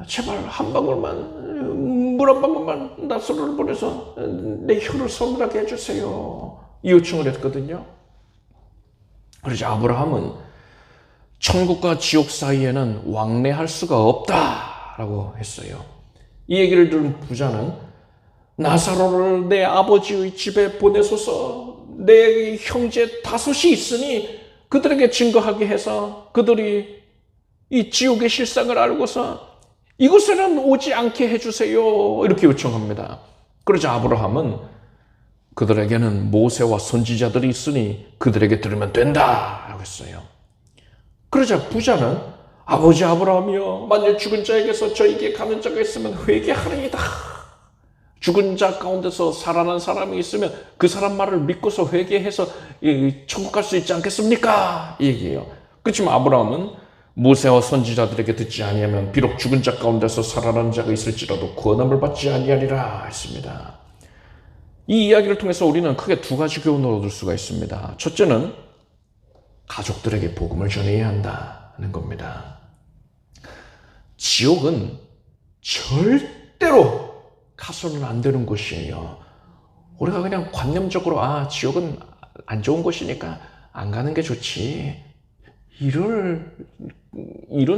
제발 한 방울만 물 한 방울만 나사로를 보내서 내 혀를 서늘하게 해주세요. 이 요청을 했거든요. 그래서 아브라함은 천국과 지옥 사이에는 왕래할 수가 없다라고 했어요. 이 얘기를 들은 부자는 나사로를 내 아버지의 집에 보내소서. 내 형제 5이 있으니 그들에게 증거하게 해서 그들이 이 지옥의 실상을 알고서 이곳에는 오지 않게 해주세요. 이렇게 요청합니다. 그러자 아브라함은 그들에게는 모세와 선지자들이 있으니 그들에게 들으면 된다 라고 했어요. 그러자 부자는 아버지 아브라함이여 만일 죽은 자에게서 저에게 가는 자가 있으면 회개하리이다. 죽은 자 가운데서 살아난 사람이 있으면 그 사람 말을 믿고서 회개해서 천국 갈 수 있지 않겠습니까? 이 얘기예요. 그렇지만 아브라함은 모세와 선지자들에게 듣지 아니하면 비록 죽은 자 가운데서 살아난 자가 있을지라도 구원함을 받지 아니하리라 했습니다. 이 이야기를 통해서 우리는 크게 2가지 교훈을 얻을 수가 있습니다. 첫째는 가족들에게 복음을 전해야 한다는 겁니다. 지옥은 절대로 가서는 안 되는 곳이에요. 우리가 그냥 관념적으로 지옥은 안 좋은 곳이니까 안 가는 게 좋지. 이런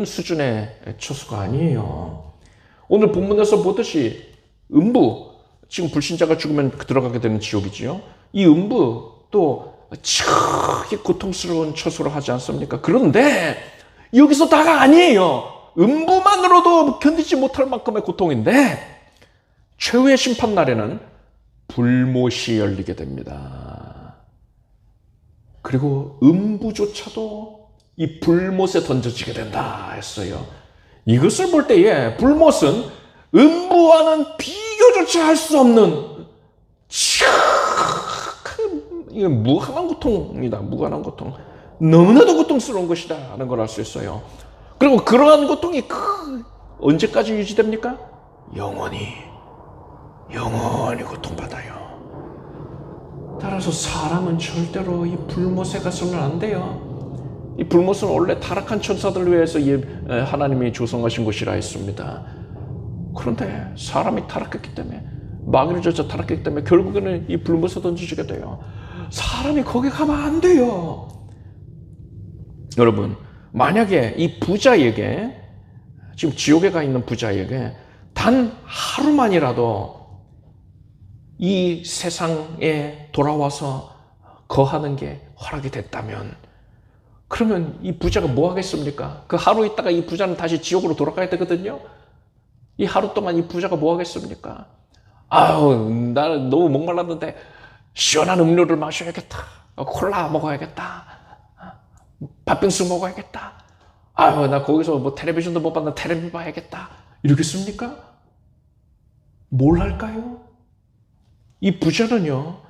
수준의 처소가 아니에요. 오늘 본문에서 보듯이 음부, 지금 불신자가 죽으면 들어가게 되는 지옥이지요. 이 음부도 지극히 고통스러운 처소로 하지 않습니까? 그런데 여기서 다가 아니에요. 음부만으로도 견디지 못할 만큼의 고통인데 최후의 심판날에는 불못이 열리게 됩니다. 그리고 음부조차도 이 불못에 던져지게 된다 했어요. 이것을 볼 때에 불못은 음부와는 비교조차 할 수 없는 이게 무한한 고통입니다. 무한한 고통. 너무나도 고통스러운 것이다 하는 걸 알 수 있어요. 그리고 그러한 고통이 언제까지 유지됩니까? 영원히 고통받아요. 따라서 사람은 절대로 이 불못에 가서는 안 돼요. 이 불못은 원래 타락한 천사들을 위해서 하나님이 조성하신 곳이라 했습니다. 그런데 사람이 타락했기 때문에 마귀를 쫓아 타락했기 때문에 결국에는 이 불못에 던지게 돼요. 사람이 거기 가면 안 돼요. 여러분, 만약에 이 부자에게, 지금 지옥에 가 있는 부자에게 단 하루만이라도 이 세상에 돌아와서 거하는 게 허락이 됐다면, 그러면 이 부자가 뭐 하겠습니까? 그 하루 있다가 이 부자는 다시 지옥으로 돌아가야 되거든요. 이 하루 동안 이 부자가 뭐 하겠습니까? 나 너무 목말랐는데 시원한 음료를 마셔야겠다. 콜라 먹어야겠다. 팥빙수 먹어야겠다. 나 거기서 뭐 텔레비전도 못 봤는데 텔레비 봐야겠다. 이러겠습니까? 뭘 할까요? 이 부자는요,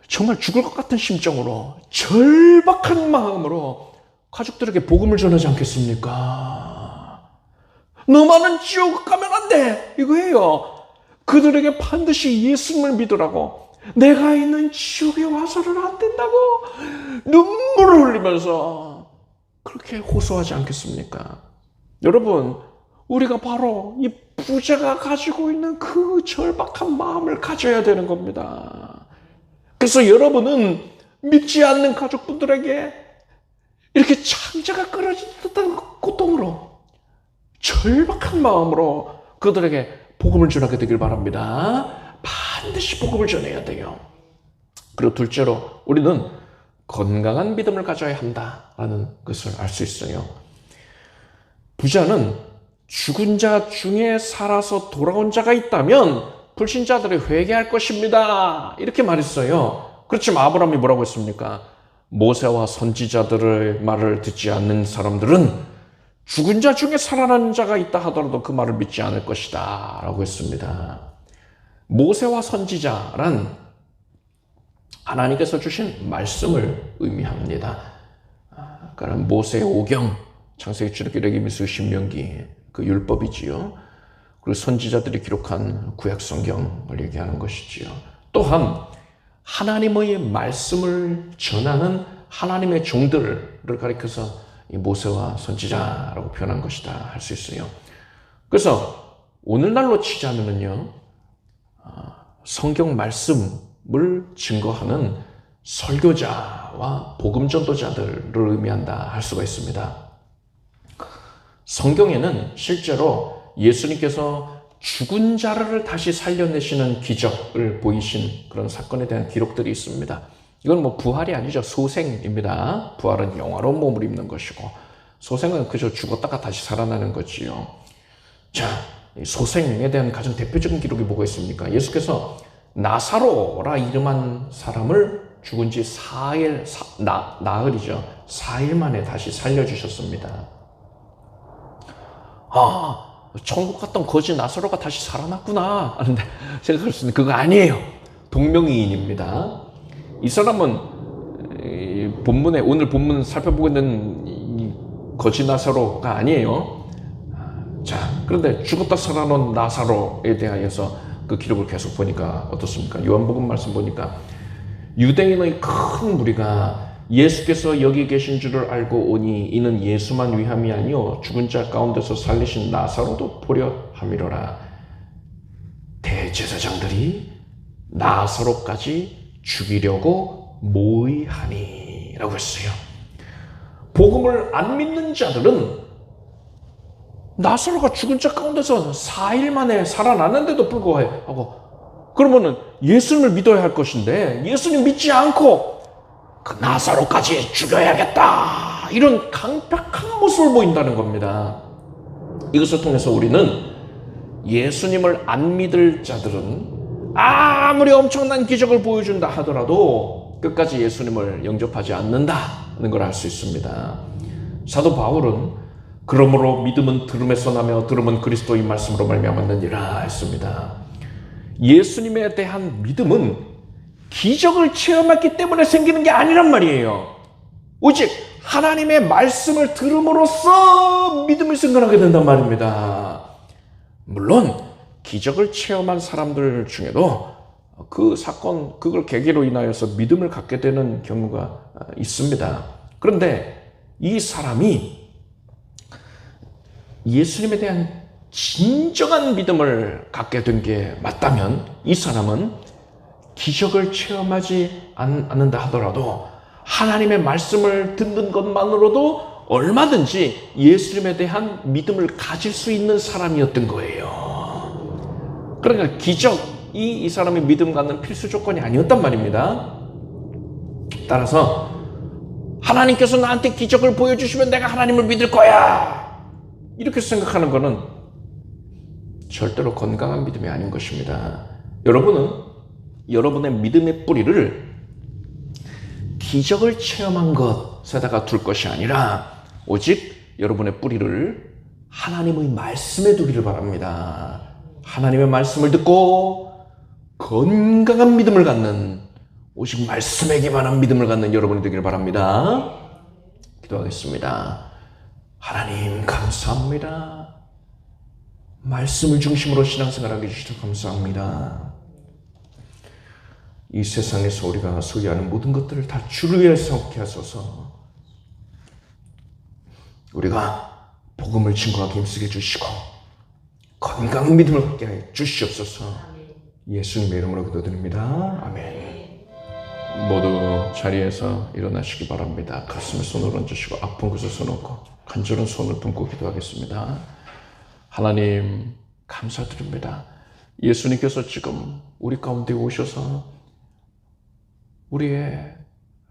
정말 죽을 것 같은 심정으로, 절박한 마음으로 가족들에게 복음을 전하지 않겠습니까? 너만은 지옥 가면 안 돼. 이거예요. 그들에게 반드시 예수님을 믿으라고. 내가 있는 지옥에 와서는 안 된다고 눈물을 흘리면서 그렇게 호소하지 않겠습니까? 여러분, 우리가 바로 이 부자가 가지고 있는 그 절박한 마음을 가져야 되는 겁니다. 그래서 여러분은 믿지 않는 가족분들에게 이렇게 창자가 끊어진 듯한 고통으로, 절박한 마음으로 그들에게 복음을 전하게 되길 바랍니다. 반드시 복음을 전해야 돼요. 그리고 둘째로 우리는 건강한 믿음을 가져야 한다라는 것을 알 수 있어요. 부자는 죽은 자 중에 살아서 돌아온 자가 있다면 불신자들이 회개할 것입니다. 이렇게 말했어요. 그렇지만 아브라함이 뭐라고 했습니까? 모세와 선지자들의 말을 듣지 않는 사람들은 죽은 자 중에 살아난 자가 있다 하더라도 그 말을 믿지 않을 것이다 라고 했습니다. 모세와 선지자란 하나님께서 주신 말씀을 의미합니다. 그러니까 모세의 오경, 창세기, 출애굽기, 레위기, 신명기, 그 율법이지요. 그리고 선지자들이 기록한 구약 성경을 얘기하는 것이지요. 또한 하나님의 말씀을 전하는 하나님의 종들을 가리켜서 이 모세와 선지자라고 표현한 것이다 할 수 있어요. 그래서 오늘날로 치자면은요, 성경 말씀을 증거하는 설교자와 복음 전도자들을 의미한다 할 수가 있습니다. 성경에는 실제로 예수님께서 죽은 자를 다시 살려내시는 기적을 보이신 그런 사건에 대한 기록들이 있습니다. 이건 뭐 부활이 아니죠. 소생입니다. 부활은 영화로운 몸을 입는 것이고, 소생은 그저 죽었다가 다시 살아나는 거지요. 자, 소생에 대한 가장 대표적인 기록이 뭐가 있습니까? 예수께서 나사로라 이름한 사람을 죽은 지 4일, 나흘이죠. 4일 만에 다시 살려주셨습니다. 천국 갔던 거지 나사로가 다시 살아났구나 하는데 생각할 수 있는 그거 아니에요. 동명이인입니다. 이 사람은 본문에, 오늘 본문 살펴보고 있는 이 거지 나사로가 아니에요. 자, 그런데 죽었다 살아난 나사로에 대하여서 그 기록을 계속 보니까 어떻습니까? 요한복음 말씀 보니까 유대인의 큰 무리가 예수께서 여기 계신 줄을 알고 오니 이는 예수만 위함이 아니요 죽은 자 가운데서 살리신 나사로도 보려 함이로라. 대제사장들이 나사로까지 죽이려고 모의하니 라고 했어요. 복음을 안 믿는 자들은 나사로가 죽은 자 가운데서 4일 만에 살아났는데도 불구하고 그러면은 예수님을 믿어야 할 것인데 예수님 믿지 않고 그 나사로까지 죽여야겠다 이런 강력한 모습을 보인다는 겁니다. 이것을 통해서 우리는 예수님을 안 믿을 자들은 아무리 엄청난 기적을 보여준다 하더라도 끝까지 예수님을 영접하지 않는다는 걸 알 수 있습니다. 사도 바울은 그러므로 믿음은 들음에서 나며 들음은 그리스도의 말씀으로 말미암았느니라 했습니다. 예수님에 대한 믿음은 기적을 체험했기 때문에 생기는 게 아니란 말이에요. 오직 하나님의 말씀을 들음으로써 믿음이 생겨나게 된단 말입니다. 물론 기적을 체험한 사람들 중에도 그 사건, 그걸 계기로 인하여서 믿음을 갖게 되는 경우가 있습니다. 그런데 이 사람이 예수님에 대한 진정한 믿음을 갖게 된 게 맞다면 이 사람은 기적을 체험하지 않는다 하더라도 하나님의 말씀을 듣는 것만으로도 얼마든지 예수님에 대한 믿음을 가질 수 있는 사람이었던 거예요. 그러니까 기적이 이 사람의 믿음 갖는 필수 조건이 아니었단 말입니다. 따라서 하나님께서 나한테 기적을 보여주시면 내가 하나님을 믿을 거야 이렇게 생각하는 것은 절대로 건강한 믿음이 아닌 것입니다. 여러분은 여러분의 믿음의 뿌리를 기적을 체험한 것에다가 둘 것이 아니라 오직 여러분의 뿌리를 하나님의 말씀에 두기를 바랍니다. 하나님의 말씀을 듣고 건강한 믿음을 갖는, 오직 말씀에 기반한 믿음을 갖는 여러분이 되기를 바랍니다. 기도하겠습니다. 하나님 감사합니다. 말씀을 중심으로 신앙생활하게 해주셔서 감사합니다. 이 세상에서 우리가 소유하는 모든 것들을 다 주를 위해 사용하게 하소서. 우리가 복음을 증거하기 힘쓰게 해주시고 건강한 믿음을 갖게 해 주시옵소서. 예수님의 이름으로 기도드립니다. 아멘. 모두 자리에서 일어나시기 바랍니다. 가슴에 손을 얹으시고 아픈 곳에 손 얹고 간절한 손을 품고 기도하겠습니다. 하나님 감사드립니다. 예수님께서 지금 우리 가운데 오셔서 우리의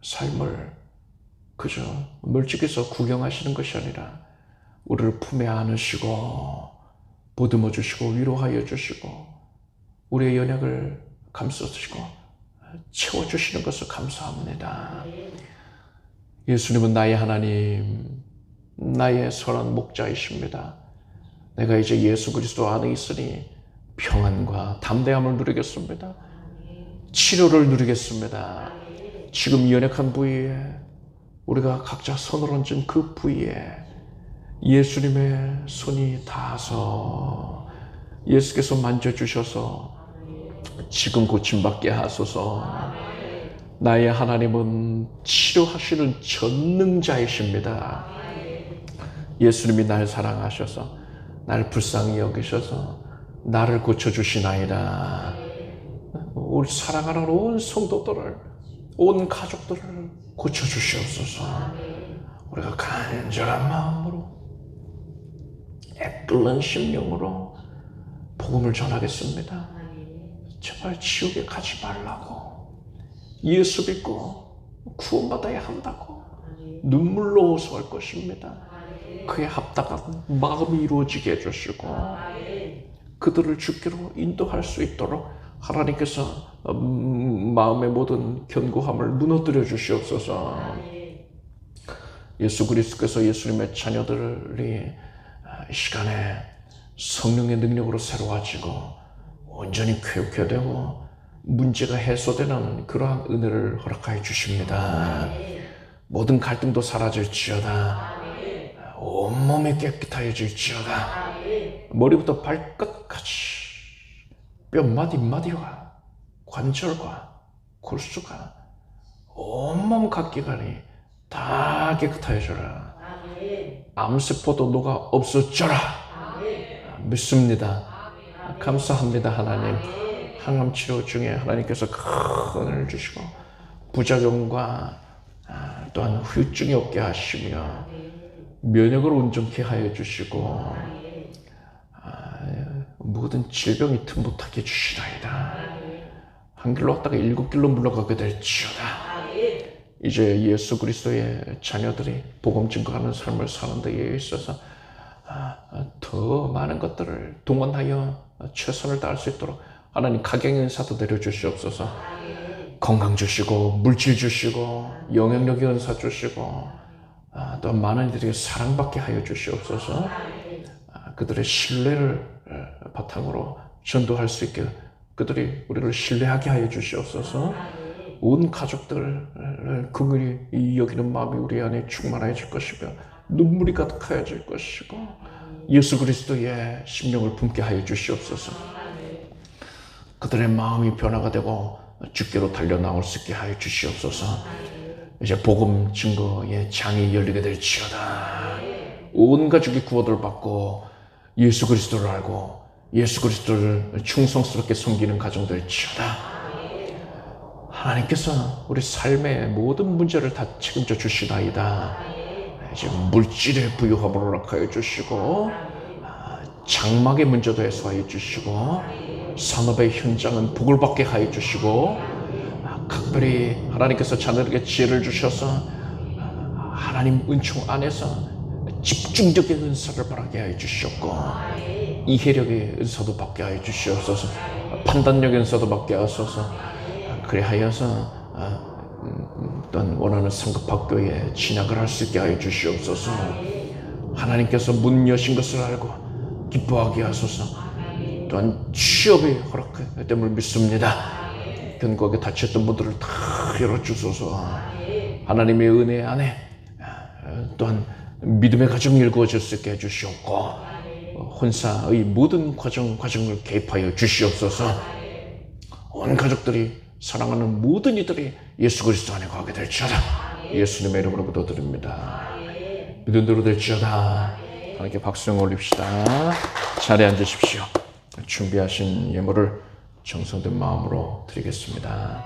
삶을 그저 멀찍이서 구경하시는 것이 아니라 우리를 품에 안으시고 보듬어 주시고 위로하여 주시고 우리의 연약을 감싸주시고 채워주시는 것을 감사합니다. 예수님은 나의 하나님, 나의 선한 목자이십니다. 내가 이제 예수 그리스도 안에 있으니 평안과 담대함을 누리겠습니다. 치료를 누리겠습니다. 지금 연약한 부위에 우리가 각자 손을 얹은 그 부위에 예수님의 손이 닿아서 예수께서 만져주셔서 지금 고침받게 하소서. 나의 하나님은 치료하시는 전능자이십니다. 예수님이 날 사랑하셔서 날 불쌍히 여기셔서 나를 고쳐주시나이다. 우리 사랑하는 온 성도들을, 온 가족들을 고쳐주시옵소서. 우리가 간절한 마음으로 애끓는 심령으로 복음을 전하겠습니다. 제발 지옥에 가지 말라고, 예수 믿고 구원받아야 한다고 눈물로 호소할 것입니다. 그에 합당한 마음이 이루어지게 해주시고 그들을 주께로 인도할 수 있도록 하나님께서 마음의 모든 견고함을 무너뜨려 주시옵소서. 예수 그리스도께서 예수님의 자녀들이 이 시간에 성령의 능력으로 새로워지고 온전히 쾌유케 되고 문제가 해소되는 그러한 은혜를 허락하여 주십니다. 모든 갈등도 사라질지어다. 온몸이 깨끗해질지어다. 머리부터 발끝까지 뼈마디 마디와 관절과 골수가 온몸 각기관이 다 깨끗해져라. 암세포도 녹아 없어져라. 믿습니다. 감사합니다. 하나님, 항암 치료 중에 하나님께서 큰 은혜를 주시고 부작용과 또한 후유증이 없게 하시며 면역을 온전케 하여 주시고 모든 질병이 틈못하게 해주시나이다. 한 길로 왔다가 7길로 물러가게 될지어다. 이제 예수 그리스도의 자녀들이 복음 증거하는 삶을 사는 데에 있어서 더 많은 것들을 동원하여 최선을 다할 수 있도록 하나님 가경의 은사도 내려주시옵소서. 건강 주시고 물질 주시고 영향력의 은사 주시고 또 많은 이들에게 사랑받게 하여 주시옵소서. 그들의 신뢰를 바탕으로 전도할 수 있게 그들이 우리를 신뢰하게 하여 주시옵소서. 온 가족들을 긍휼히 여기는 마음이 우리 안에 충만해질 것이며 눈물이 가득하여질 것이고 예수 그리스도의 심령을 품게 하여 주시옵소서. 그들의 마음이 변화가 되고 주께로 달려 나올 수 있게 하여 주시옵소서. 이제 복음 증거의 장이 열리게 될지어다. 온 가족이 구원을 받고 예수 그리스도를 알고 예수 그리스도를 충성스럽게 섬기는 가정 될지어다. 하나님께서 우리 삶의 모든 문제를 다 책임져 주시나이다. 지금 물질의 부유함을 허락하여 주시고 장막의 문제도 해소하여 주시고 산업의 현장은 복을 받게 하여 주시고 각별히 하나님께서 자녀에게 지혜를 주셔서 하나님 은총 안에서 집중력의 은사를 바라게 하여 주시옵고 이해력의 은사도 받게 하여 주시옵소서. 판단력의 은사도 받게 하소서. 그래 하여서 또한 원하는 상급학교에 진학을 할 수 있게 하여 주시옵소서. 하나님께서 문 여신 것을 알고 기뻐하게 하소서. 또한 취업의 허락됨을 믿습니다. 견고하게 다쳤던 분들을 다 열어주소서. 하나님의 은혜 안에 또한 믿음의 가정이 일구어질 수 있게 해주시옵고 혼사의 모든 과정을 개입하여 주시옵소서. 온 가족들이 사랑하는 모든 이들이 예수 그리스도 안에 거하게 될지어다. 예수님의 이름으로 기도드립니다. 믿은 대로 될지어다. 하나님께 박수를 올립시다. 자리에 앉으십시오. 준비하신 예물을 정성된 마음으로 드리겠습니다.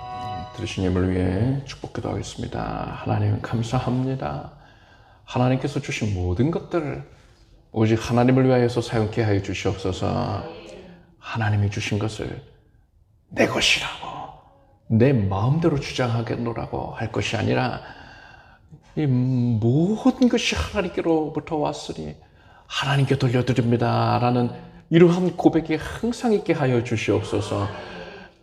들으신 예물을 위해 축복 기도하겠습니다. 하나님 감사합니다. 하나님께서 주신 모든 것들을 오직 하나님을 위하여서 사용케 하여 주시옵소서. 하나님이 주신 것을 내 것이라고 내 마음대로 주장하겠노라고 할 것이 아니라 이 모든 것이 하나님께로부터 왔으니 하나님께 돌려드립니다 라는 이러한 고백이 항상 있게 하여 주시옵소서.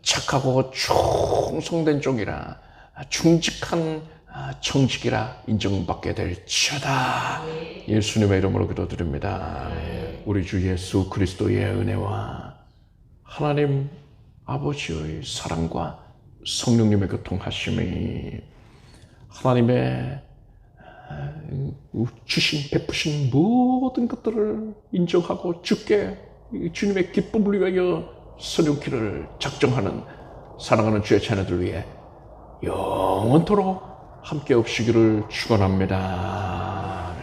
착하고 충성된 종이라 충직한 청직이라 인정받게 될지어다. 예수님의 이름으로 기도드립니다. 우리 주 예수 그리스도의 은혜와 하나님 아버지의 사랑과 성령님의 교통하심이 하나님의 주신 베푸신 모든 것들을 인정하고 주께 주님의 기쁨을 위하여 선용키를 작정하는 사랑하는 주의 자녀들 위해 영원토록 함께 없으기를 축원합니다.